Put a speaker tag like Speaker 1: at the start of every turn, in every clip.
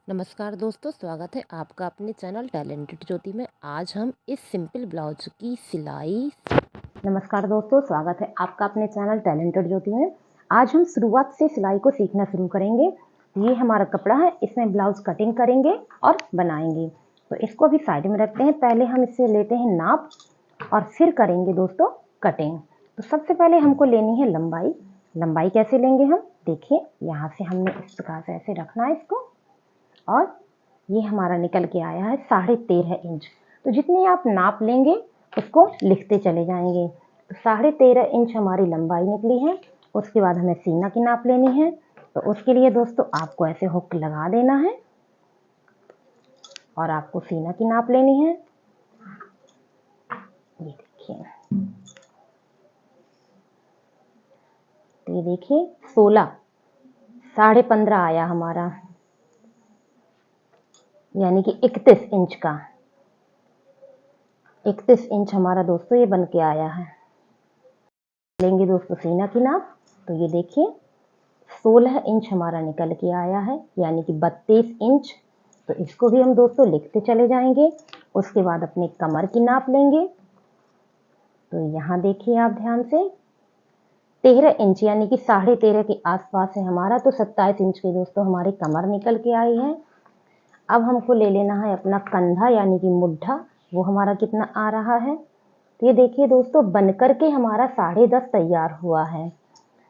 Speaker 1: नमस्कार दोस्तों, स्वागत है आपका अपने चैनल टैलेंटेड ज्योति में। आज हम इस सिंपल ब्लाउज की सिलाई। नमस्कार दोस्तों, स्वागत है आपका अपने चैनल टैलेंटेड ज्योति में। आज हम शुरुआत से सिलाई को सीखना शुरू करेंगे। ये हमारा कपड़ा है, इसमें ब्लाउज कटिंग करेंगे और बनाएंगे। तो इसको अभी साइड में रखते हैं। पहले हम इससे लेते हैं नाप और फिर करेंगे दोस्तों कटिंग। तो सबसे पहले हमको लेनी है लंबाई। लंबाई कैसे लेंगे हम, देखिए यहाँ से हमने इस प्रकार से ऐसे रखना है इसको, और ये हमारा निकल के आया है 13.5 इंच। तो जितने आप नाप लेंगे उसको लिखते चले जाएंगे। तो 13.5 इंच हमारी लंबाई निकली है। उसके बाद हमें सीना की नाप लेनी है। तो उसके लिए दोस्तों आपको ऐसे हुक लगा देना है और आपको सीना की नाप लेनी है। ये देखिए, तो ये देखिए 16, 15.5 आया हमारा, यानी कि 31 इंच का 31 इंच हमारा दोस्तों ये बन के आया है। लेंगे दोस्तों सीना की नाप। तो ये देखिए 16 इंच हमारा निकल के आया है, यानी कि 32 इंच। तो इसको भी हम दोस्तों लिखते चले जाएंगे। उसके बाद अपने कमर की नाप लेंगे। तो यहाँ देखिए आप ध्यान से 13 इंच, यानी कि 13.5 के आसपास है हमारा। तो 27 इंच की दोस्तों हमारी कमर निकल के आई है। अब हमको ले लेना है अपना कंधा, यानी कि मुड्ढा। वो हमारा कितना आ रहा है, तो ये देखिए दोस्तों बनकर के हमारा 10.5 तैयार हुआ है।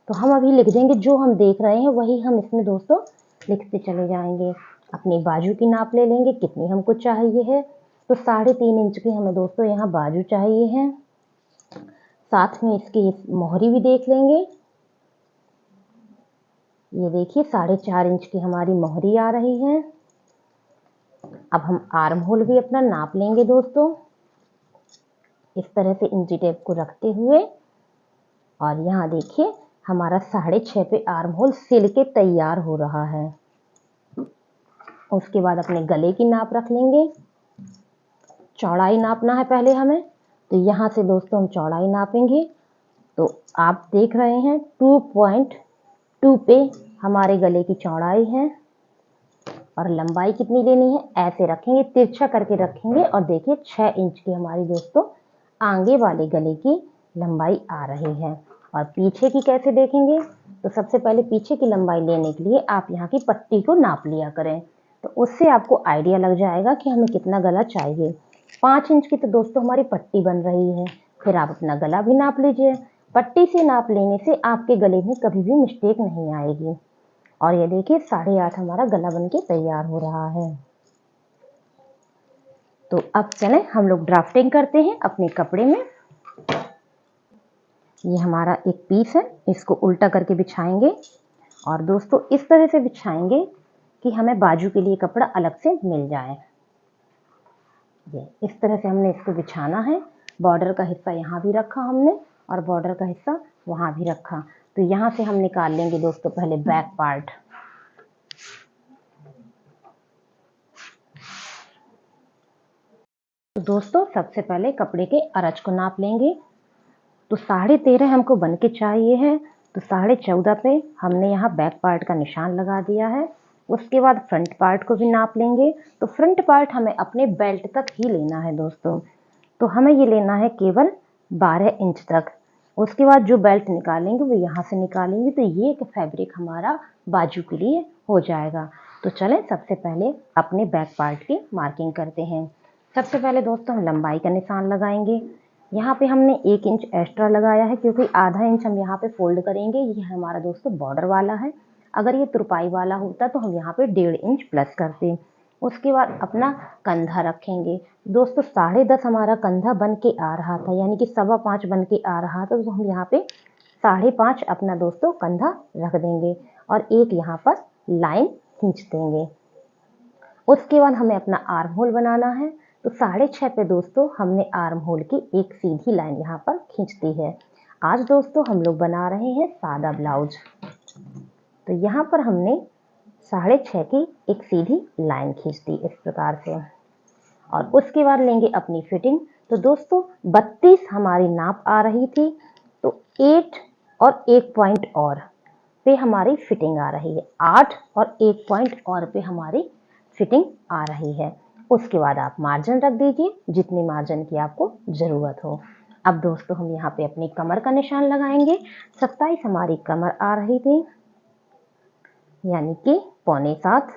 Speaker 1: तो हम अभी लिख देंगे, जो हम देख रहे हैं वही हम इसमें दोस्तों लिखते चले जाएंगे। अपनी बाजू की नाप ले लेंगे, कितनी हमको चाहिए है। तो 3.5 इंच की हमें दोस्तों यहाँ बाजू चाहिए है। साथ में इसकी मोहरी भी देख लेंगे। ये देखिए 4.5 इंच की हमारी मोहरी आ रही है। अब हम आर्म होल भी अपना नाप लेंगे दोस्तों, इस तरह से इंची टेप को रखते हुए। और यहाँ देखिए हमारा 6.5 पे आर्म होल सिल के तैयार हो रहा है। उसके बाद अपने गले की नाप रख लेंगे। चौड़ाई नापना है पहले हमें। तो यहाँ से दोस्तों हम चौड़ाई नापेंगे। तो आप देख रहे हैं 2.2 पे हमारे गले की चौड़ाई है। और लंबाई कितनी लेनी है, ऐसे रखेंगे, तिरछा करके रखेंगे। और देखिए 6 इंच की हमारी दोस्तों आगे वाले गले की लंबाई आ रही है। और पीछे की कैसे देखेंगे, तो सबसे पहले पीछे की लंबाई लेने के लिए आप यहाँ की पट्टी को नाप लिया करें। तो उससे आपको आइडिया लग जाएगा कि हमें कितना गला चाहिए। 5 इंच की तो दोस्तों हमारी पट्टी बन रही है। फिर आप अपना गला भी नाप लीजिए। पट्टी से नाप लेने से आपके गले में कभी भी मिस्टेक नहीं आएगी। और ये देखिए 8.5 हमारा गला बनके तैयार हो रहा है। तो अब चलें हम लोग ड्राफ्टिंग करते हैं अपने कपड़े में। ये हमारा एक पीस है, इसको उल्टा करके बिछाएंगे। और दोस्तों इस तरह से बिछाएंगे कि हमें बाजू के लिए कपड़ा अलग से मिल जाए। ये इस तरह से हमने इसको बिछाना है। बॉर्डर का हिस्सा यहाँ भी रखा हमने और बॉर्डर का हिस्सा वहाँ भी रखा। तो यहाँ से हम निकाल लेंगे दोस्तों पहले बैक पार्ट। तो दोस्तों सबसे पहले कपड़े के अरज को नाप लेंगे। तो 13.5 हमको बन के चाहिए है। तो 14.5 पे हमने यहाँ बैक पार्ट का निशान लगा दिया है। उसके बाद फ्रंट पार्ट को भी नाप लेंगे। तो फ्रंट पार्ट हमें अपने बेल्ट तक ही लेना है दोस्तों। तो हमें ये लेना है केवल 12 इंच तक। उसके बाद जो बेल्ट निकालेंगे वो यहाँ से निकालेंगे। तो ये एक फैब्रिक हमारा बाजू के लिए हो जाएगा। तो चलें सबसे पहले अपने बैक पार्ट की मार्किंग करते हैं। सबसे पहले दोस्तों हम लंबाई का निशान लगाएंगे। यहाँ पे हमने 1 इंच एक्स्ट्रा लगाया है, क्योंकि आधा इंच हम यहाँ पे फोल्ड करेंगे। ये हमारा दोस्तों बॉर्डर वाला है। अगर ये तुरपाई वाला होता तो हम यहाँ पे 1.5 इंच प्लस करते। उसके बाद अपना कंधा रखेंगे दोस्तों। 10.5 हमारा कंधा बन के आ रहा था, यानी कि 5.25 बन के आ रहा था। तो हम यहाँ पे 5.5 अपना दोस्तों कंधा रख देंगे और एक यहाँ पर लाइन खींच देंगे। उसके बाद हमें अपना आर्म होल बनाना है। तो 6.5 पे दोस्तों हमने आर्म होल की एक सीधी लाइन यहाँ पर खींच दी है। आज दोस्तों हम लोग बना रहे हैं सादा ब्लाउज। तो यहाँ पर हमने 6.5 की एक सीधी लाइन खींच दी इस प्रकार से। और उसके बाद लेंगे अपनी फिटिंग। तो दोस्तों 32 हमारी नाप आ रही थी। तो 8 और 1 पॉइंट और पे हमारी फिटिंग आ रही है। 8 और 1 पॉइंट और पे हमारी फिटिंग आ रही है। उसके बाद आप मार्जिन रख दीजिए जितनी मार्जिन की आपको ज़रूरत हो। अब दोस्तों हम यहाँ पे अपनी कमर का निशान लगाएंगे। 27 हमारी कमर आ रही थी, यानी कि 6.25।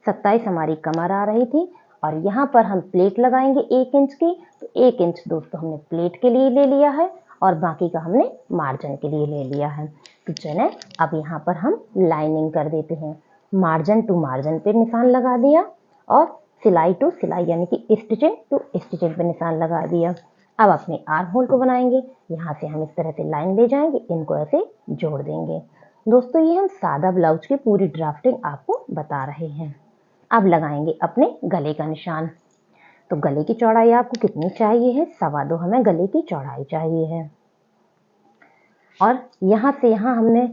Speaker 1: 27 हमारी कमर आ रही थी और यहाँ पर हम प्लेट लगाएंगे 1 इंच की। तो 1 इंच दोस्तों हमने प्लेट के लिए ले लिया है और बाकी का हमने मार्जिन के लिए ले लिया है। तो चलें अब यहाँ पर हम लाइनिंग कर देते हैं। मार्जिन टू मार्जिन पे निशान लगा दिया और सिलाई टू सिलाई यानी कि स्टिचिंग टू स्टिचिंग पे निशान लगा दिया। अब अपने आर्म होल को बनाएंगे। यहाँ से हम इस तरह से लाइन ले जाएंगे, इनको ऐसे जोड़ देंगे। दोस्तों ये हम सादा ब्लाउज की पूरी ड्राफ्टिंग आपको बता रहे हैं। अब लगाएंगे अपने गले का निशान। तो गले की चौड़ाई आपको कितनी चाहिए है? 2.25 हमें गले की चौड़ाई चाहिए है। और यहाँ से यहाँ हमने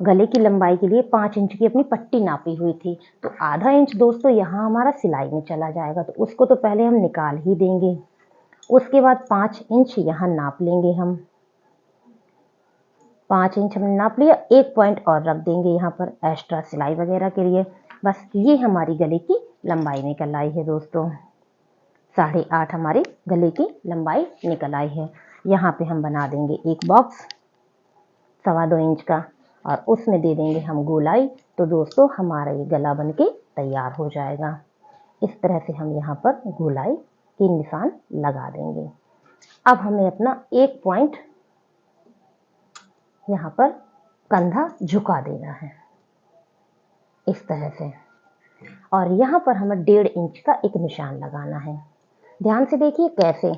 Speaker 1: गले की लंबाई के लिए 5 इंच की अपनी पट्टी नापी हुई थी। तो आधा इंच दोस्तों यहाँ हमारा सिलाई में चला जाएगा, तो उसको तो पहले हम निकाल ही देंगे। उसके बाद 5 इंच यहाँ नाप लेंगे हम। 5 इंच हमने नाप लिया, 1 पॉइंट और रख देंगे यहाँ पर एक्स्ट्रा सिलाई वगैरह के लिए। बस ये हमारी गले की लंबाई निकल आई है दोस्तों। 8.5 हमारी गले की लंबाई निकल आई है। यहाँ पे हम बना देंगे एक बॉक्स 2.25 इंच का और उसमें दे देंगे हम गोलाई। तो दोस्तों हमारा ये गला बनके तैयार हो जाएगा। इस तरह से हम यहाँ पर गोलाई की निशान लगा देंगे। अब हमें अपना 1 पॉइंट यहाँ पर कंधा झुका देना है इस तरह से, और यहाँ पर हमें 1.5 इंच का एक निशान लगाना है। ध्यान से देखिए कैसे,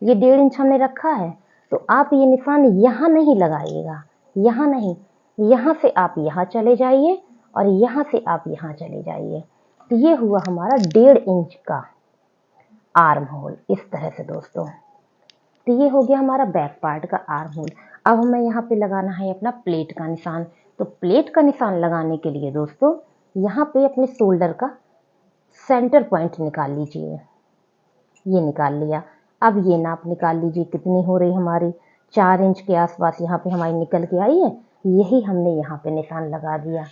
Speaker 1: ये 1.5 इंच हमने रखा है तो आप ये निशान यहाँ नहीं लगाइएगा, यहाँ नहीं, यहाँ से आप यहाँ चले जाइए और यहाँ से आप यहाँ चले जाइए। तो ये हुआ हमारा 1.5 इंच का आर्म होल इस तरह से दोस्तों। तो ये हो गया हमारा बैक पार्ट का आर्म होल। अब हमें यहाँ पे लगाना है अपना प्लेट का निशान। तो प्लेट का निशान लगाने के लिए दोस्तों यहाँ पे अपने शोल्डर का सेंटर पॉइंट निकाल लीजिए। ये निकाल लिया। अब ये नाप निकाल लीजिए कितनी हो रही हमारी, 4 इंच के आसपास यहाँ पे हमारी निकल के आई है। यही हमने यहाँ पे निशान लगा दिया।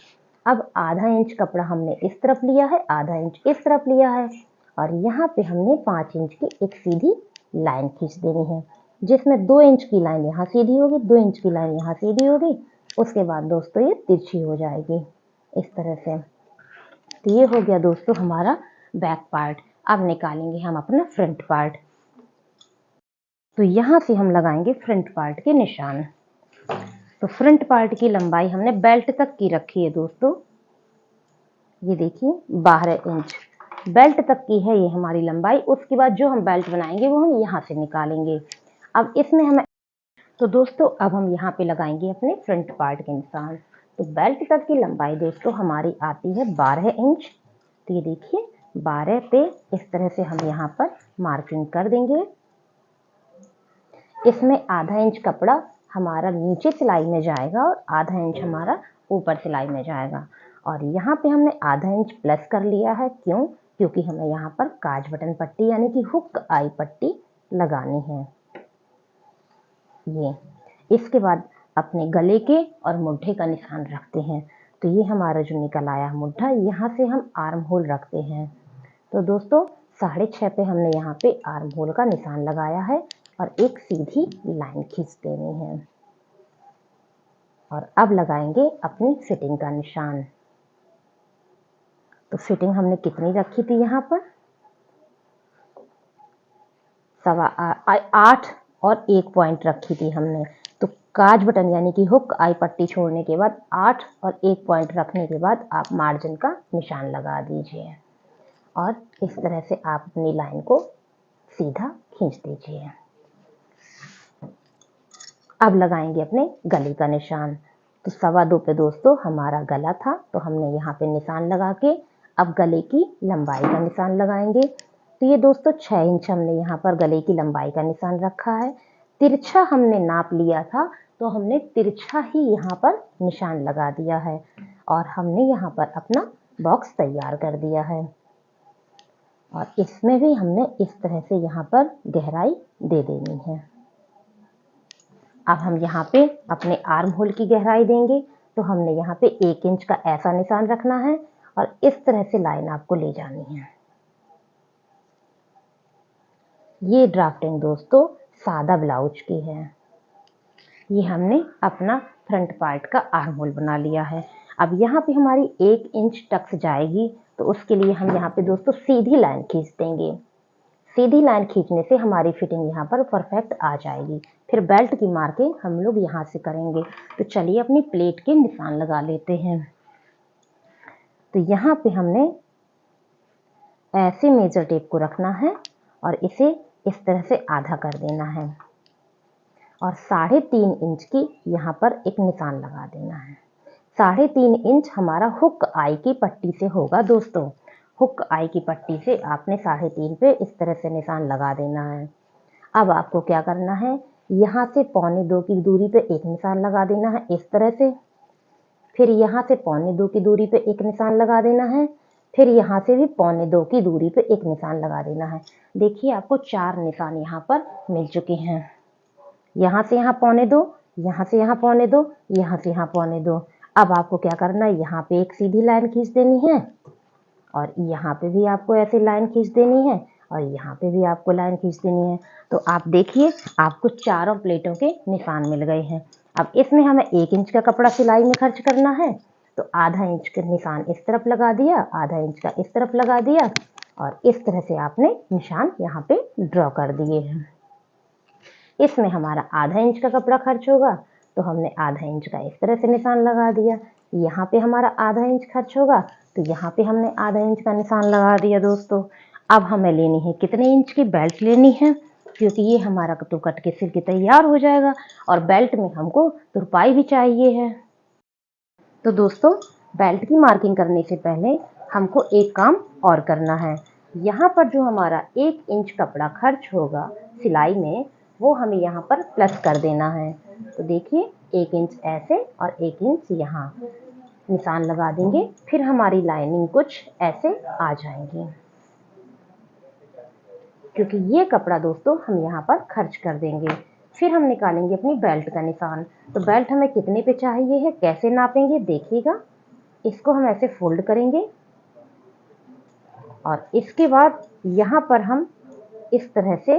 Speaker 1: अब आधा इंच कपड़ा हमने इस तरफ लिया है, आधा इंच इस तरफ लिया है और यहाँ पे हमने 5 इंच की एक सीधी लाइन खींच देनी है, जिसमें 2 इंच की लाइन यहाँ सीधी होगी, 2 इंच की लाइन यहाँ सीधी होगी। उसके बाद दोस्तों ये तिरछी हो जाएगी इस तरह से। तो ये हो गया दोस्तों हमारा बैक पार्ट। अब निकालेंगे हम अपना फ्रंट पार्ट। तो यहाँ से हम लगाएंगे फ्रंट पार्ट के निशान। तो फ्रंट पार्ट की लंबाई हमने बेल्ट तक की रखी है दोस्तों। ये देखिए 12 इंच बेल्ट तक की है ये हमारी लंबाई। उसके बाद जो हम बेल्ट बनाएंगे वो हम यहाँ से निकालेंगे। अब इसमें हमें तो दोस्तों अब हम यहाँ पे लगाएंगे अपने फ्रंट पार्ट के निशान। तो बेल्ट तक की लंबाई दोस्तों हमारी आती है 12 इंच। तो ये देखिए 12 पे इस तरह से हम यहाँ पर मार्किंग कर देंगे। इसमें आधा इंच कपड़ा हमारा नीचे सिलाई में जाएगा और आधा इंच हमारा ऊपर सिलाई में जाएगा। और यहाँ पे हमने आधा इंच प्लस कर लिया है। क्यों? क्योंकि हमें यहाँ पर काज बटन पट्टी यानी कि हुक आई पट्टी लगानी है। ये इसके बाद अपने गले के और मुट्ठे का निशान रखते हैं। तो ये हमारा जो निकल आया मुट्ठा, यहाँ से हम आर्म होल रखते हैं। तो दोस्तों 6.5 पे हमने यहाँ पे आर्म होल का निशान लगाया है और एक सीधी लाइन खींच देनी है। और अब लगाएंगे अपनी फिटिंग का निशान। तो फिटिंग हमने कितनी रखी थी यहाँ पर 8 और 1 पॉइंट रखी थी हमने। तो काज बटन यानी कि हुक आई पट्टी छोड़ने के बाद 8 और 1 पॉइंट रखने के बाद आप मार्जिन का निशान लगा दीजिए और इस तरह से आप अपनी लाइन को सीधा खींच दीजिए। अब लगाएंगे अपने गले का निशान। तो 2.25 पे दोस्तों हमारा गला था, तो हमने यहाँ पे निशान लगा के अब गले की लंबाई का निशान लगाएंगे। तो ये दोस्तों 6 इंच हमने यहाँ पर गले की लंबाई का निशान रखा है। तिरछा हमने नाप लिया था तो हमने तिरछा ही यहाँ पर निशान लगा दिया है और हमने यहाँ पर अपना बॉक्स तैयार कर दिया है। और इसमें भी हमने इस तरह से यहाँ पर गहराई दे देनी है। अब हम यहाँ पे अपने आर्म होल की गहराई देंगे। तो हमने यहाँ पे 1 इंच का ऐसा निशान रखना है और इस तरह से लाइन आपको ले जानी है। ये ड्राफ्टिंग दोस्तों सादा ब्लाउज की है। ये हमने अपना फ्रंट पार्ट का आर्म होल बना लिया है। अब यहाँ पे हमारी 1 इंच टक्स जाएगी, तो उसके लिए हम यहाँ पे दोस्तों सीधी लाइन खींच देंगे। सीधी लाइन खींचने से हमारी फिटिंग यहाँ पर परफेक्ट आ जाएगी। फिर बेल्ट की मार्किंग हम लोग यहाँ से करेंगे। तो चलिए अपनी प्लेट के निशान लगा लेते हैं। तो यहाँ पे हमने ऐसे मेजर टेप को रखना है और इसे इस तरह से आधा कर देना है और 3.5 इंच की यहाँ पर एक निशान लगा देना है। 3.5 इंच हमारा हुक आई की पट्टी से होगा दोस्तों। हुक आई की पट्टी से आपने 3.5 पे इस तरह से निशान लगा देना है। अब आपको क्या करना है, यहाँ से 1.25 की दूरी पे एक निशान लगा देना है इस तरह से। फिर यहाँ से 1.25 की दूरी पे एक निशान लगा देना है। फिर यहाँ से भी 1.25 की दूरी पे एक निशान लगा देना है। देखिए आपको 4 निशान यहाँ पर मिल चुके हैं। यहाँ से यहाँ 1.25, यहाँ से यहाँ 1.25, यहाँ से यहाँ 1.25। अब आपको क्या करना है, यहाँ पे एक सीधी लाइन खींच देनी है और यहाँ पे भी आपको ऐसे लाइन खींच देनी है और यहाँ पे भी आपको लाइन खींच देनी है। तो आप देखिए आपको चारों प्लेटों के निशान मिल गए हैं। अब इसमें हमें 1 इंच का कपड़ा सिलाई में खर्च करना है, तो आधा इंच का निशान इस तरफ लगा दिया, आधा इंच का इस तरफ लगा दिया और इस तरह से आपने निशान यहाँ पे ड्रॉ कर दिए हैं। इसमें हमारा आधा इंच का कपड़ा खर्च होगा, तो हमने आधा इंच का इस तरह से निशान लगा दिया। यहाँ पे हमारा आधा इंच खर्च होगा, तो यहाँ पे हमने आधा इंच का निशान लगा दिया दोस्तों। अब हमें लेनी है कितने इंच की बेल्ट लेनी है, क्योंकि ये हमारा तो कट के सिल के तैयार हो जाएगा और बेल्ट में हमको तुरपाई भी चाहिए है। तो दोस्तों बेल्ट की मार्किंग करने से पहले हमको एक काम और करना है। यहाँ पर जो हमारा 1 इंच कपड़ा खर्च होगा सिलाई में, वो हमें यहाँ पर प्लस कर देना है। तो देखिए 1 इंच ऐसे और 1 इंच यहाँ निशान लगा देंगे। फिर हमारी लाइनिंग कुछ ऐसे आ जाएंगी, क्योंकि ये कपड़ा दोस्तों हम यहाँ पर खर्च कर देंगे। फिर हम निकालेंगे अपनी बेल्ट का निशान। तो बेल्ट हमें कितने पे चाहिए है, कैसे नापेंगे देखिएगा। इसको हम ऐसे फोल्ड करेंगे और इसके बाद यहाँ पर हम इस तरह से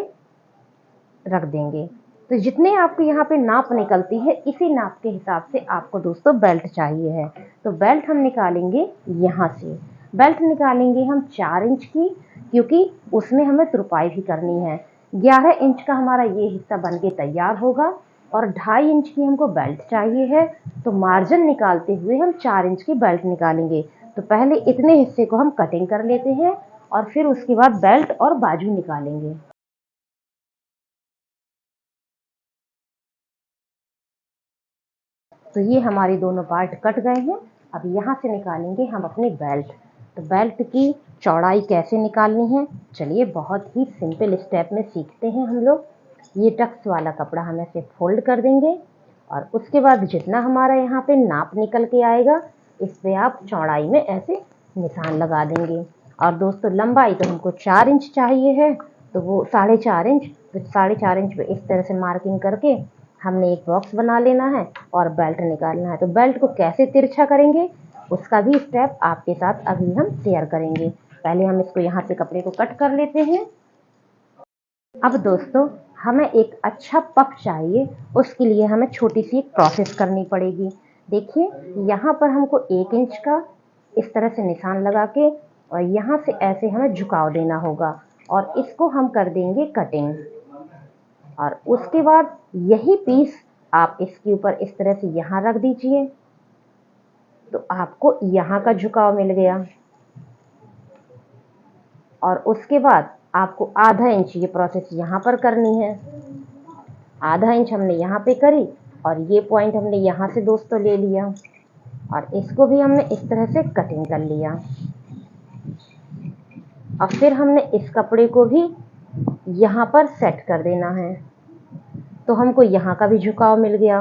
Speaker 1: रख देंगे। तो जितने आपको यहाँ पे नाप निकलती है, इसी नाप के हिसाब से आपको दोस्तों बेल्ट चाहिए है। तो बेल्ट हम निकालेंगे यहाँ से। बेल्ट निकालेंगे हम 4 इंच की, क्योंकि उसमें हमें तुरपाई भी करनी है। 11 इंच का हमारा ये हिस्सा बन के तैयार होगा और 2.5 इंच की हमको बेल्ट चाहिए है। तो मार्जिन निकालते हुए हम 4 इंच की बेल्ट निकालेंगे। तो पहले इतने हिस्से को हम कटिंग कर लेते हैं और फिर उसके बाद बेल्ट और बाजू निकालेंगे। तो ये हमारी दोनों पार्ट कट गए हैं। अब यहाँ से निकालेंगे हम अपनी बेल्ट। तो बेल्ट की चौड़ाई कैसे निकालनी है, चलिए बहुत ही सिंपल स्टेप में सीखते हैं हम लोग। ये टक्स वाला कपड़ा हम ऐसे फोल्ड कर देंगे और उसके बाद जितना हमारा यहाँ पे नाप निकल के आएगा, इस पे आप चौड़ाई में ऐसे निशान लगा देंगे। और दोस्तों लंबाई तो हमको 4 इंच चाहिए है, तो वो 4.5 इंच, तो 4.5 इंच पे इस तरह से मार्किंग करके हमने एक बॉक्स बना लेना है और बेल्ट निकालना है। तो बेल्ट को कैसे तिरछा करेंगे, उसका भी स्टेप आपके साथ अभी हम शेयर करेंगे। पहले हम इसको यहाँ से कपड़े को कट कर लेते हैं। अब दोस्तों हमें एक अच्छा पफ चाहिए, उसके लिए हमें छोटी सी एक प्रोसेस करनी पड़ेगी। देखिए यहाँ पर हमको 1 इंच का इस तरह से निशान लगा के और यहाँ से ऐसे हमें झुकाव देना होगा और इसको हम कर देंगे कटिंग। और उसके बाद यही पीस आप इसके ऊपर इस तरह से यहाँ रख दीजिए, तो आपको यहाँ का झुकाव मिल गया। और उसके बाद आपको आधा इंच ये प्रोसेस यहाँ पर करनी है। आधा इंच हमने यहाँ पे करी और ये पॉइंट हमने यहाँ से दोस्तों ले लिया और इसको भी हमने इस तरह से कटिंग कर लिया। और फिर हमने इस कपड़े को भी यहाँ पर सेट कर देना है, तो हमको यहाँ का भी झुकाव मिल गया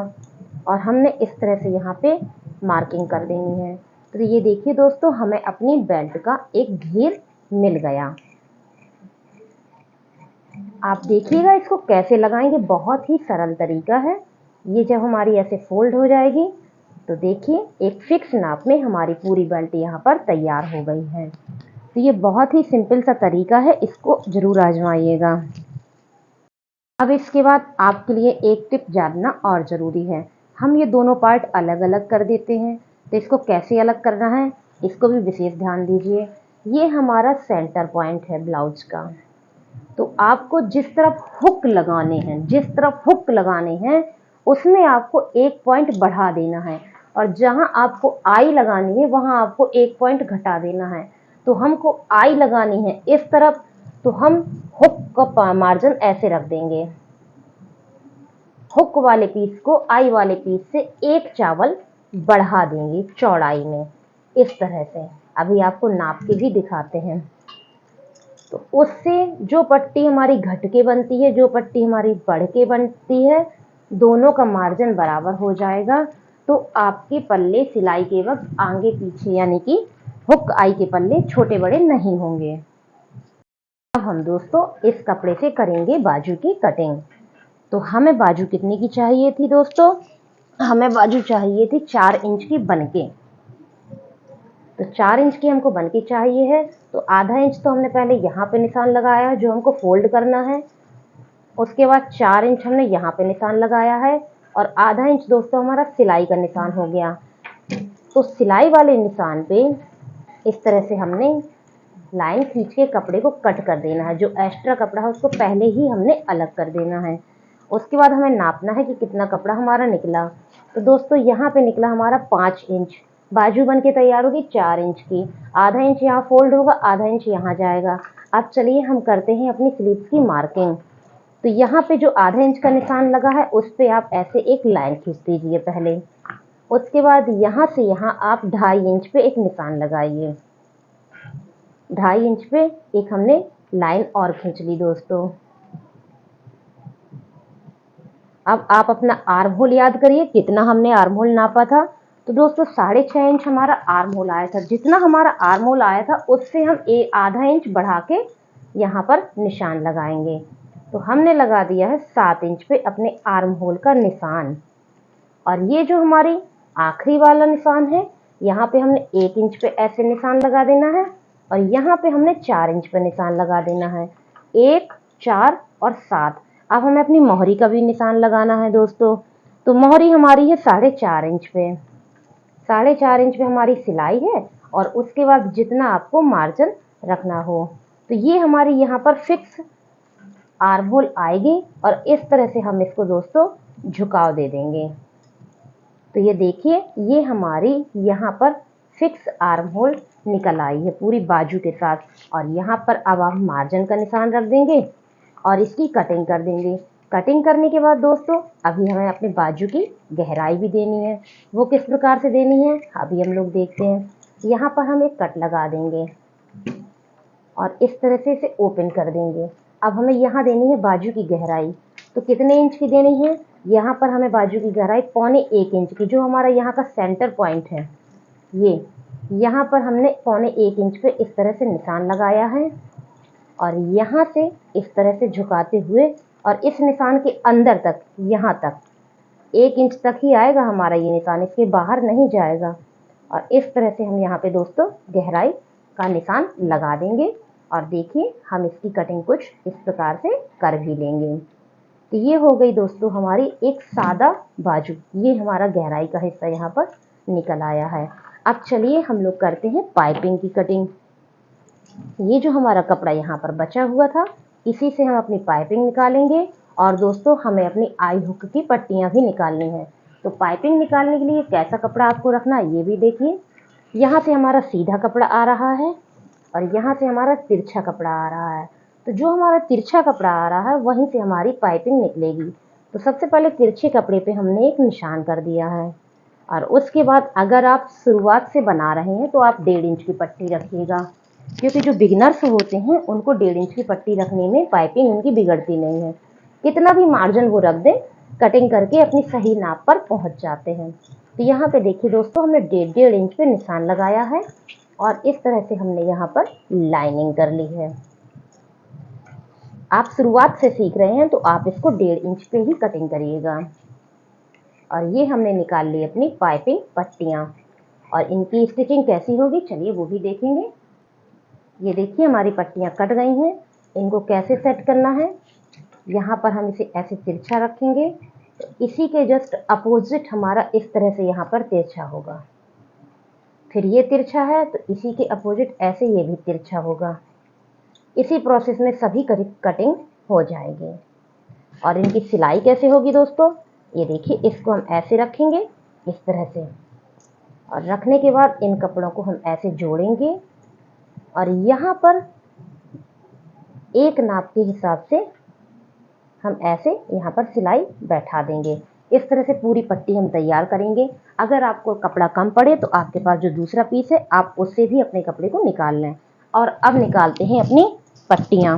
Speaker 1: और हमने इस तरह से यहाँ पे मार्किंग कर देनी है। तो ये देखिए दोस्तों हमें अपनी बेल्ट का एक घेर मिल गया। आप देखिएगा इसको कैसे लगाएंगे, बहुत ही सरल तरीका है। ये जब हमारी ऐसे फोल्ड हो जाएगी तो देखिए एक फिक्स नाप में हमारी पूरी बेल्ट यहाँ पर तैयार हो गई है। तो ये बहुत ही सिंपल सा तरीका है, इसको जरूर आजमाइएगा। अब इसके बाद आपके लिए एक टिप जानना और ज़रूरी है। हम ये दोनों पार्ट अलग अलग कर देते हैं, तो इसको कैसे अलग करना है इसको भी विशेष ध्यान दीजिए। ये हमारा सेंटर पॉइंट है ब्लाउज का, तो आपको जिस तरफ हुक लगाने हैं उसमें आपको एक पॉइंट बढ़ा देना है, और जहां आपको आई लगानी है वहां आपको एक पॉइंट घटा देना है। तो हमको आई लगानी है इस तरफ, तो हम हुक का मार्जिन ऐसे रख देंगे, हुक वाले पीस को आई वाले पीस से एक चावल बढ़ा देंगे चौड़ाई में, इस तरह से। अभी आपको नाप के भी दिखाते हैं। तो उससे जो पट्टी हमारी घट के बनती है, जो पट्टी हमारी बढ़ के बनती है, दोनों का मार्जिन बराबर हो जाएगा। तो आपके पल्ले सिलाई के वक्त आगे पीछे यानी कि हुक आई के पल्ले छोटे बड़े नहीं होंगे। अब हम दोस्तों इस कपड़े से करेंगे बाजू की कटिंग। तो हमें बाजू कितनी की चाहिए थी दोस्तों? हमें बाजू चाहिए थी 4 इंच की बनके। तो 4 इंच की हमको बनके चाहिए है। तो आधा इंच तो हमने पहले यहाँ पे निशान लगाया है जो हमको फोल्ड करना है। उसके बाद 4 इंच हमने यहाँ पे निशान लगाया है, और आधा इंच दोस्तों हमारा सिलाई का निशान हो गया। तो सिलाई वाले निशान पे इस तरह से हमने लाइन खींच के कपड़े को कट कर देना है। जो एक्स्ट्रा कपड़ा है उसको पहले ही हमने अलग कर देना है। उसके बाद हमें नापना है कि कितना कपड़ा हमारा निकला। तो दोस्तों यहाँ पे निकला हमारा 5 इंच। बाजू बन के तैयार होगी 4 इंच की। आधा इंच यहाँ फोल्ड होगा, आधा इंच यहाँ जाएगा। अब चलिए हम करते हैं अपनी स्लीव्स की मार्किंग। तो यहाँ पे जो आधा इंच का निशान लगा है उस पे आप ऐसे एक लाइन खींच दीजिए पहले। उसके बाद यहाँ से यहाँ आप 2.5 इंच पे एक निशान लगाइए। 2.5 इंच पे एक हमने लाइन और खींच ली दोस्तों। अब आप अपना आर्म होल याद करिए, कितना हमने आर्म होल नापा था। तो दोस्तों 6.5 इंच हमारा आर्म होल आया था। जितना हमारा आर्म होल आया था उससे हम आधा इंच बढ़ा के यहाँ पर निशान लगाएंगे। तो हमने लगा दिया है 7 इंच पे अपने आर्म होल का निशान। और ये जो हमारी आखिरी वाला निशान है, यहाँ पे हमने 1 इंच पे ऐसे निशान लगा देना है, और यहाँ पे हमने 4 इंच पे निशान लगा देना है। 1, 4 और 7। अब हमें अपनी मोहरी का भी निशान लगाना है दोस्तों। तो मोहरी हमारी है 4.5 इंच पे। 4.5 इंच पे हमारी सिलाई है, और उसके बाद जितना आपको मार्जिन रखना हो। तो ये हमारी यहाँ पर फिक्स आर्म होल आएगी, और इस तरह से हम इसको दोस्तों झुकाव दे देंगे। तो ये देखिए ये हमारी यहाँ पर फिक्स आर्म होल निकल आई है पूरी बाजू के साथ। और यहाँ पर अब आप मार्जिन का निशान रख देंगे और इसकी कटिंग कर देंगे। कटिंग करने के बाद दोस्तों अभी हमें अपने बाजू की गहराई भी देनी है। वो किस प्रकार से देनी है अभी हम लोग देखते हैं। यहाँ पर हम एक कट लगा देंगे और इस तरह से इसे ओपन कर देंगे। अब हमें यहाँ देनी है बाजू की गहराई। तो कितने इंच की देनी है? यहाँ पर हमें बाजू की गहराई 1.25 इंच की, जो हमारा यहाँ का सेंटर पॉइंट है, ये यहाँ पर हमने 1.25 इंच पे इस तरह से निशान लगाया है। और यहाँ से इस तरह से झुकाते हुए और इस निशान के अंदर तक, यहाँ तक 1 इंच तक ही आएगा हमारा ये निशान, इसके बाहर नहीं जाएगा। और इस तरह से हम यहाँ पे दोस्तों गहराई का निशान लगा देंगे। और देखिए हम इसकी कटिंग कुछ इस प्रकार से कर भी लेंगे। तो ये हो गई दोस्तों हमारी एक सादा बाजू। ये हमारा गहराई का हिस्सा यहाँ पर निकल आया है। अब चलिए हम लोग करते हैं पाइपिंग की कटिंग। ये जो हमारा कपड़ा यहाँ पर बचा हुआ था, इसी से हम अपनी पाइपिंग निकालेंगे। और दोस्तों हमें अपनी आई हुक की पट्टियाँ भी निकालनी है। तो पाइपिंग निकालने के लिए कैसा कपड़ा आपको रखना है ये भी देखिए। यहाँ से हमारा सीधा कपड़ा आ रहा है और यहाँ से हमारा तिरछा कपड़ा आ रहा है। तो जो हमारा तिरछा कपड़ा आ रहा है वहीं से हमारी पाइपिंग निकलेगी। तो सबसे पहले तिरछे कपड़े पे हमने एक निशान कर दिया है। और उसके बाद अगर आप शुरुआत से बना रहे हैं तो आप 1.5 इंच की पट्टी रखिएगा, क्योंकि जो बिगिनर्स होते हैं उनको 1.5 इंच की पट्टी रखने में पाइपिंग उनकी बिगड़ती नहीं है। कितना भी मार्जिन वो रख दें, कटिंग करके अपनी सही नाप पर पहुंच जाते हैं। तो यहाँ पे देखिए दोस्तों हमने 1.5 इंच पे निशान लगाया है और इस तरह से हमने यहाँ पर लाइनिंग कर ली है। आप शुरुआत से सीख रहे हैं तो आप इसको 1.5 इंच पे ही कटिंग करिएगा। और ये हमने निकाल ली अपनी पाइपिंग पट्टियाँ। और इनकी स्टिचिंग कैसी होगी चलिए वो भी देखेंगे। ये देखिए हमारी पट्टियाँ कट गई हैं। इनको कैसे सेट करना है, यहाँ पर हम इसे ऐसे तिरछा रखेंगे तो इसी के जस्ट अपोजिट हमारा इस तरह से यहाँ पर तिरछा होगा। फिर ये तिरछा है तो इसी के अपोजिट ऐसे ये भी तिरछा होगा। इसी प्रोसेस में सभी कटिंग हो जाएगी। और इनकी सिलाई कैसे होगी दोस्तों, ये देखिए इसको हम ऐसे रखेंगे इस तरह से, और रखने के बाद इन कपड़ों को हम ऐसे जोड़ेंगे और यहाँ पर एक नाप के हिसाब से हम ऐसे यहाँ पर सिलाई बैठा देंगे। इस तरह से पूरी पट्टी हम तैयार करेंगे। अगर आपको कपड़ा कम पड़े तो आपके पास जो दूसरा पीस है आप उससे भी अपने कपड़े को निकाल लें। और अब निकालते हैं अपनी पट्टियाँ।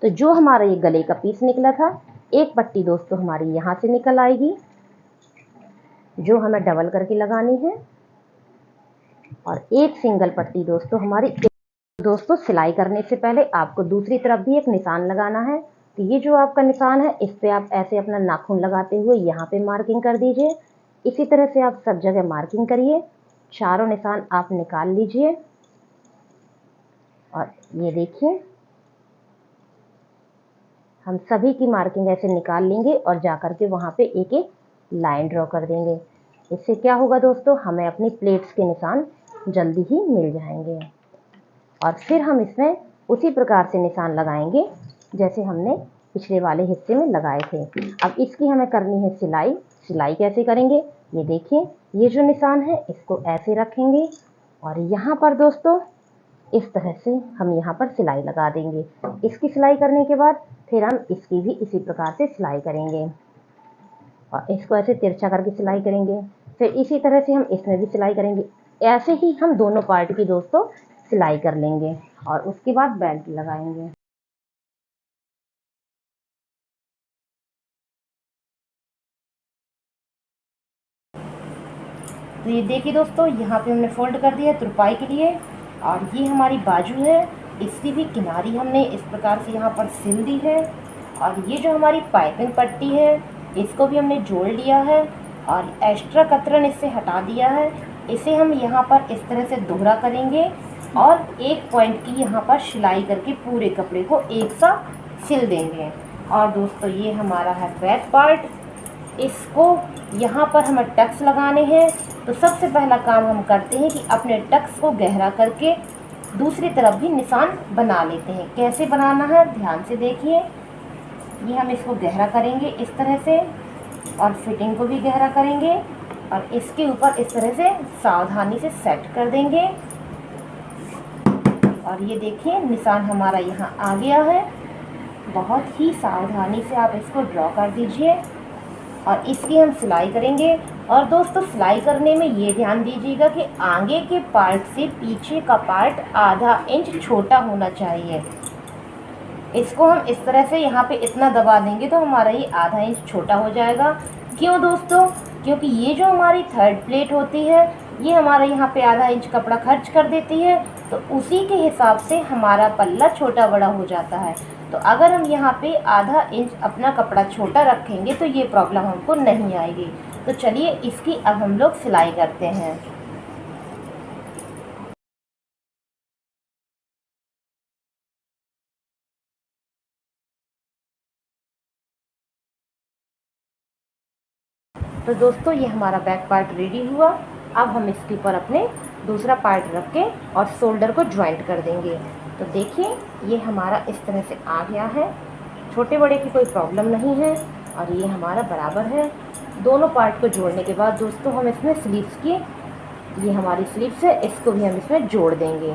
Speaker 1: तो जो हमारा ये गले का पीस निकला था, एक पट्टी दोस्तों हमारी यहाँ से निकल आएगी जो हमें डबल करके लगानी है, और एक सिंगल पट्टी दोस्तों हमारी। दोस्तों सिलाई करने से पहले आपको दूसरी तरफ भी एक निशान लगाना है। तो ये जो आपका निशान है इस पे आप ऐसे अपना नाखून लगाते हुए यहाँ पे मार्किंग कर दीजिए। इसी तरह से आप सब जगह मार्किंग करिए। चारों निशान आप निकाल लीजिए और ये देखिए हम सभी की मार्किंग ऐसे निकाल लेंगे और जा कर के वहाँ पे एक एक लाइन ड्रॉ कर देंगे। इससे क्या होगा दोस्तों, हमें अपनी प्लेट्स के निशान जल्दी ही मिल जाएंगे। और फिर हम इसमें उसी प्रकार से निशान लगाएंगे जैसे हमने पिछले वाले हिस्से में लगाए थे। अब इसकी हमें करनी है सिलाई। सिलाई कैसे करेंगे, ये देखिए ये जो निशान है इसको ऐसे रखेंगे और यहाँ पर दोस्तों इस तरह से हम यहाँ पर सिलाई लगा देंगे। इसकी सिलाई करने के बाद फिर हम इसकी भी इसी प्रकार से सिलाई करेंगे और इसको ऐसे तिरछा करके सिलाई करेंगे। फिर इसी तरह से हम इसमें भी सिलाई करेंगे। ऐसे ही हम दोनों पार्ट की दोस्तों सिलाई कर लेंगे और उसके बाद बेल्ट लगाएंगे। तो ये देखिए दोस्तों यहाँ पे हमने फोल्ड कर दिया तुरपाई के लिए। और ये हमारी बाजू है, इसकी भी किनारी हमने इस प्रकार से यहाँ पर सिल दी है। और ये जो हमारी पाइपिंग पट्टी है इसको भी हमने जोड़ लिया है और एक्स्ट्रा कतरन इससे हटा दिया है। इसे हम यहाँ पर इस तरह से दोहरा करेंगे और एक पॉइंट की यहाँ पर सिलाई करके पूरे कपड़े को एक साथ सिल देंगे। और दोस्तों ये हमारा है बैक पार्ट। इसको यहाँ पर हमें टक्स लगाने हैं। तो सबसे पहला काम हम करते हैं कि अपने टक्स को गहरा करके दूसरी तरफ भी निशान बना लेते हैं। कैसे बनाना है ध्यान से देखिए। ये हम इसको गहरा करेंगे इस तरह से और फिटिंग को भी गहरा करेंगे और इसके ऊपर इस तरह से सावधानी से सेट कर देंगे। और ये देखिए निशान हमारा यहाँ आ गया है। बहुत ही सावधानी से आप इसको ड्रॉ कर दीजिए और इसकी हम सिलाई करेंगे। और दोस्तों सिलाई करने में ये ध्यान दीजिएगा कि आगे के पार्ट से पीछे का पार्ट आधा इंच छोटा होना चाहिए। इसको हम इस तरह से यहाँ पे इतना दबा देंगे तो हमारा ये आधा इंच छोटा हो जाएगा। क्यों दोस्तों, क्योंकि ये जो हमारी थर्ड प्लेट होती है ये हमारा यहाँ पे आधा इंच कपड़ा खर्च कर देती है, तो उसी के हिसाब से हमारा पल्ला छोटा बड़ा हो जाता है। तो अगर हम यहाँ पे आधा इंच अपना कपड़ा छोटा रखेंगे तो ये प्रॉब्लम हमको नहीं आएगी। तो चलिए इसकी अब हम लोग सिलाई करते हैं। तो दोस्तों ये हमारा बैक पार्ट रेडी हुआ। अब हम इसके ऊपर अपने दूसरा पार्ट रख के और शोल्डर को ज्वाइंट कर देंगे। तो देखिए ये हमारा इस तरह से आ गया है। छोटे बड़े की कोई प्रॉब्लम नहीं है और ये हमारा बराबर है। दोनों पार्ट को जोड़ने के बाद दोस्तों हम इसमें स्लीव्स की, ये हमारी स्लीव्स है, इसको भी हम इसमें जोड़ देंगे।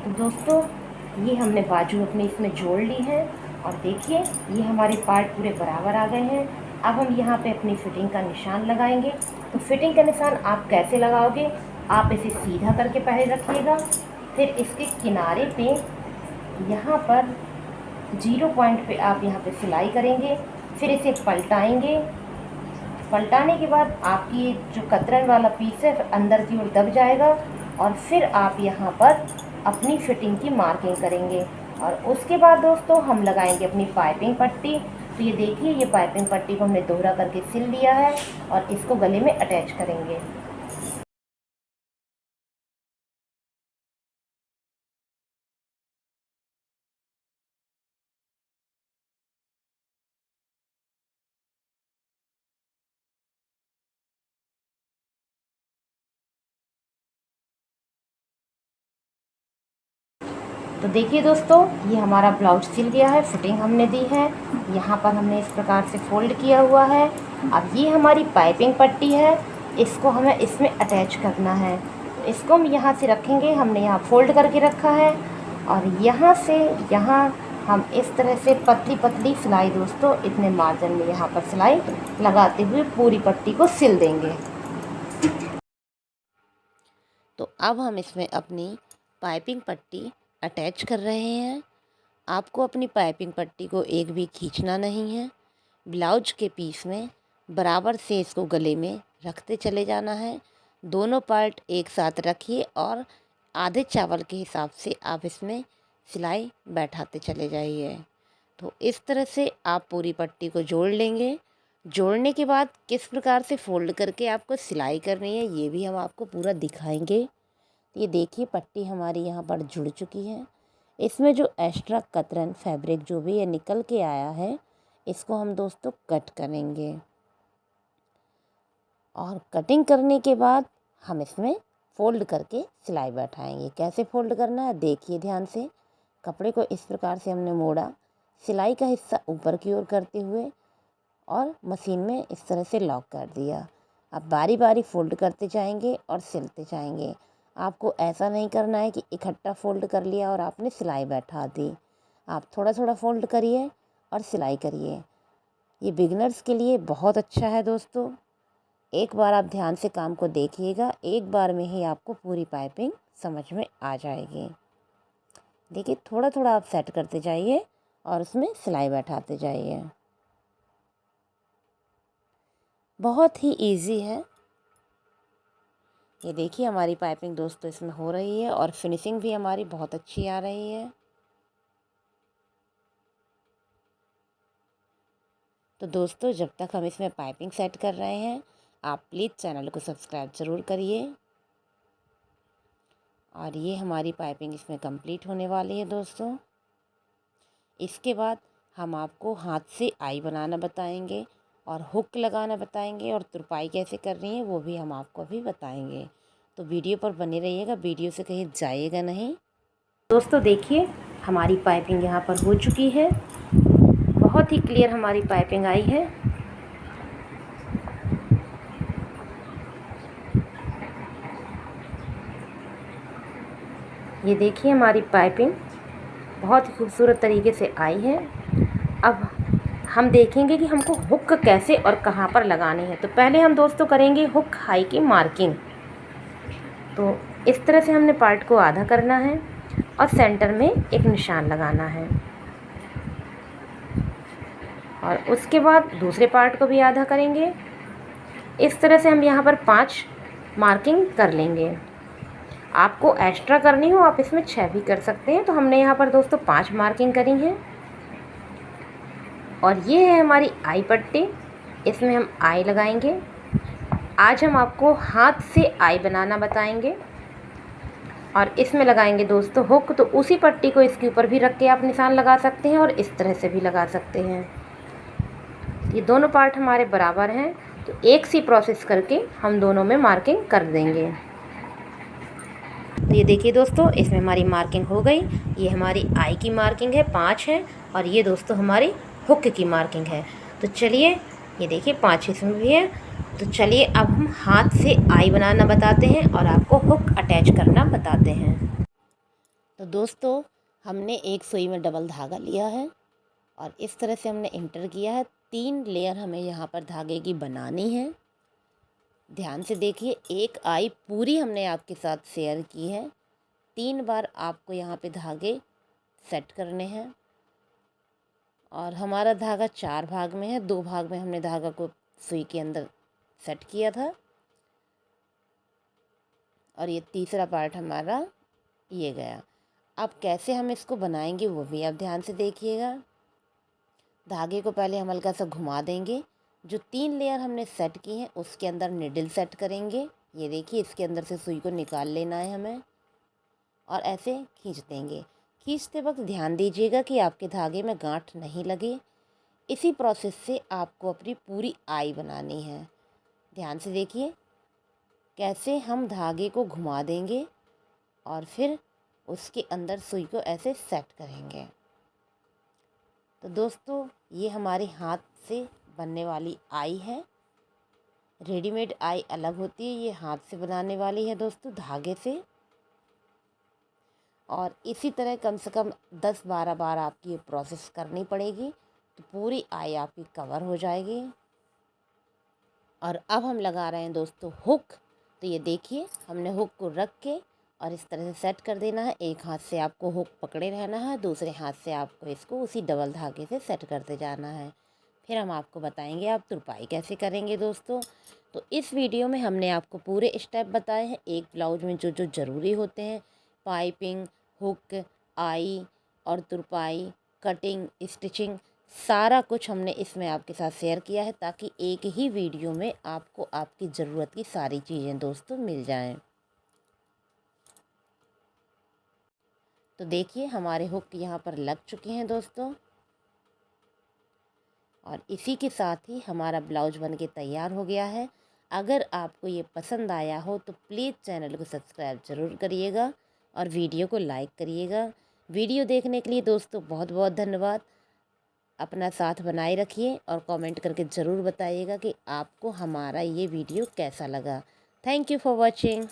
Speaker 1: तो दोस्तों ये हमने बाजू अपने इसमें जोड़ ली है और देखिए ये हमारे पार्ट पूरे बराबर आ गए हैं। अब हम यहाँ पे अपनी फिटिंग का निशान लगाएंगे। तो फिटिंग का निशान आप कैसे लगाओगे, आप इसे सीधा करके पहले रखिएगा, फिर इसके किनारे पे यहाँ पर 0 पॉइंट पे आप यहाँ पे सिलाई करेंगे, फिर इसे पलटाएंगे। पलटाने के बाद आपकी जो कतरन वाला पीस है अंदर की ओर दब जाएगा और फिर आप यहाँ पर अपनी फिटिंग की मार्किंग करेंगे। और उसके बाद दोस्तों हम लगाएंगे अपनी पाइपिंग पट्टी। तो तो ये देखिए, ये पाइपिंग पट्टी को हमने दोहरा करके सिल लिया है और इसको गले में अटैच करेंगे। तो देखिए दोस्तों, ये हमारा ब्लाउज सिल गया है, फिटिंग हमने दी है, यहाँ पर हमने इस प्रकार से फोल्ड किया हुआ है। अब ये हमारी पाइपिंग पट्टी है, इसको हमें इसमें अटैच करना है। इसको हम यहाँ से रखेंगे, हमने यहाँ फोल्ड करके रखा है और यहाँ से यहाँ हम इस तरह से पतली पतली सिलाई दोस्तों इतने मार्जिन में यहाँ पर सिलाई लगाते हुए पूरी पट्टी को सिल देंगे।
Speaker 2: तो अब हम इसमें अपनी पाइपिंग पट्टी अटैच कर रहे हैं। आपको अपनी पाइपिंग पट्टी को एक भी खींचना नहीं है। ब्लाउज के पीस में बराबर से इसको गले में रखते चले जाना है। दोनों पार्ट एक साथ रखिए और आधे चावल के हिसाब से आप इसमें सिलाई बैठाते चले जाइए। तो इस तरह से आप पूरी पट्टी को जोड़ लेंगे। जोड़ने के बाद किस प्रकार से फोल्ड करके आपको सिलाई करनी है ये भी हम आपको पूरा दिखाएंगे। ये देखिए, पट्टी हमारी यहाँ पर जुड़ चुकी है। इसमें जो एक्स्ट्रा कतरन फैब्रिक जो भी ये निकल के आया है, इसको हम दोस्तों कट करेंगे और कटिंग करने के बाद हम इसमें फ़ोल्ड करके सिलाई बैठाएंगे। कैसे फ़ोल्ड करना है देखिए ध्यान से। कपड़े को इस प्रकार से हमने मोड़ा, सिलाई का हिस्सा ऊपर की ओर करते हुए और मशीन में इस तरह से लॉक कर दिया। अब बारी बारी फ़ोल्ड करते जाएंगे और सिलते जाएंगे। आपको ऐसा नहीं करना है कि इकट्ठा फ़ोल्ड कर लिया और आपने सिलाई बैठा दी। आप थोड़ा थोड़ा फ़ोल्ड करिए और सिलाई करिए। ये बिगनर्स के लिए बहुत अच्छा है दोस्तों। एक बार आप ध्यान से काम को देखिएगा, एक बार में ही आपको पूरी पाइपिंग समझ में आ जाएगी। देखिए, थोड़ा थोड़ा आप सेट करते जाइए और उसमें सिलाई बैठाते जाइए। बहुत ही इजी है। ये देखिए, हमारी पाइपिंग दोस्तों इसमें हो रही है और फिनिशिंग भी हमारी बहुत अच्छी आ रही है। तो दोस्तों, जब तक हम इसमें पाइपिंग सेट कर रहे हैं, आप प्लीज़ चैनल को सब्सक्राइब ज़रूर करिए। और ये हमारी पाइपिंग इसमें कंप्लीट होने वाली है दोस्तों। इसके बाद हम आपको हाथ से आई बनाना बताएंगे और हुक लगाना बताएंगे और तुरपाई कैसे करनी है वो भी हम आपको अभी बताएंगे। तो वीडियो पर बने रहिएगा, वीडियो से कहीं जाइएगा नहीं।
Speaker 1: दोस्तों देखिए, हमारी पाइपिंग यहाँ पर हो चुकी है, बहुत ही क्लियर हमारी पाइपिंग आई है। ये देखिए, हमारी पाइपिंग बहुत ही खूबसूरत तरीके से आई है। अब हम देखेंगे कि हमको हुक कैसे और कहाँ पर लगानी है। तो पहले हम दोस्तों करेंगे हुक हाई की मार्किंग। तो इस तरह से हमने पार्ट को आधा करना है और सेंटर में एक निशान लगाना है और उसके बाद दूसरे पार्ट को भी आधा करेंगे। इस तरह से हम यहाँ पर 5 मार्किंग कर लेंगे। आपको एक्स्ट्रा करनी हो आप इसमें 6 भी कर सकते हैं। तो हमने यहाँ पर दोस्तों 5 मार्किंग करी है और ये है हमारी आई पट्टी। इसमें हम आई लगाएंगे। आज हम आपको हाथ से आई बनाना बताएंगे और इसमें लगाएंगे दोस्तों हुक। तो उसी पट्टी को इसके ऊपर भी रख के आप निशान लगा सकते हैं और इस तरह से भी लगा सकते हैं। ये दोनों पार्ट हमारे बराबर हैं, तो एक सी प्रोसेस करके हम दोनों में मार्किंग कर देंगे। तो ये देखिए दोस्तों, इसमें हमारी मार्किंग हो गई। ये हमारी आई की मार्किंग है, 5 है और ये दोस्तों हमारी हुक की मार्किंग है। तो चलिए, ये देखिए 5 इसमें भी है। तो चलिए अब हम हाथ से आई बनाना बताते हैं और आपको हुक अटैच करना बताते हैं।
Speaker 2: तो दोस्तों, हमने एक सुई में डबल धागा लिया है और इस तरह से हमने इंटर किया है। 3 लेयर हमें यहाँ पर धागे की बनानी है। ध्यान से देखिए, एक आई पूरी हमने आपके साथ शेयर की है। 3 बार आपको यहाँ पे धागे सेट करने हैं और हमारा धागा 4 भाग में है। 2 भाग में हमने धागा को सुई के अंदर सेट किया था और ये तीसरा पार्ट हमारा ये गया। अब कैसे हम इसको बनाएंगे वो भी आप ध्यान से देखिएगा। धागे को पहले हम हल्का सा घुमा देंगे। जो 3 लेयर हमने सेट की हैं उसके अंदर निडल सेट करेंगे। ये देखिए, इसके अंदर से सुई को निकाल लेना है हमें और ऐसे खींच देंगे। खींचते वक्त ध्यान दीजिएगा कि आपके धागे में गांठ नहीं लगे। इसी प्रोसेस से आपको अपनी पूरी आई बनानी है। ध्यान से देखिए कैसे हम धागे को घुमा देंगे और फिर उसके अंदर सुई को ऐसे सेट करेंगे। तो दोस्तों, ये हमारे हाथ से बनने वाली आई है। रेडीमेड आई अलग होती है, ये हाथ से बनाने वाली है दोस्तों, धागे से। और इसी तरह कम से कम 10-12 बार आपकी ये प्रोसेस करनी पड़ेगी, तो पूरी आई आपकी कवर हो जाएगी। और अब हम लगा रहे हैं दोस्तों हुक। तो ये देखिए, हमने हुक को रख के और इस तरह से सेट कर देना है। एक हाथ से आपको हुक पकड़े रहना है, दूसरे हाथ से आपको इसको उसी डबल धागे से सेट करते जाना है। फिर हम आपको बताएंगे आप तुरपाई कैसे करेंगे दोस्तों। तो इस वीडियो में हमने आपको पूरे स्टेप बताए हैं, एक ब्लाउज में जो जो ज़रूरी होते हैं, पाइपिंग, हुक, आई और तुरपाई, कटिंग, स्टिचिंग, सारा कुछ हमने इसमें आपके साथ शेयर किया है, ताकि एक ही वीडियो में आपको आपकी ज़रूरत की सारी चीज़ें दोस्तों मिल जाएं। तो देखिए, हमारे हुक यहाँ पर लग चुके हैं दोस्तों, और इसी के साथ ही हमारा ब्लाउज बनके तैयार हो गया है। अगर आपको ये पसंद आया हो तो प्लीज़ चैनल को सब्सक्राइब ज़रूर करिएगा और वीडियो को लाइक करिएगा। वीडियो देखने के लिए दोस्तों बहुत बहुत धन्यवाद। अपना साथ बनाए रखिए और कमेंट करके ज़रूर बताइएगा कि आपको हमारा ये वीडियो कैसा लगा। Thank you for watching.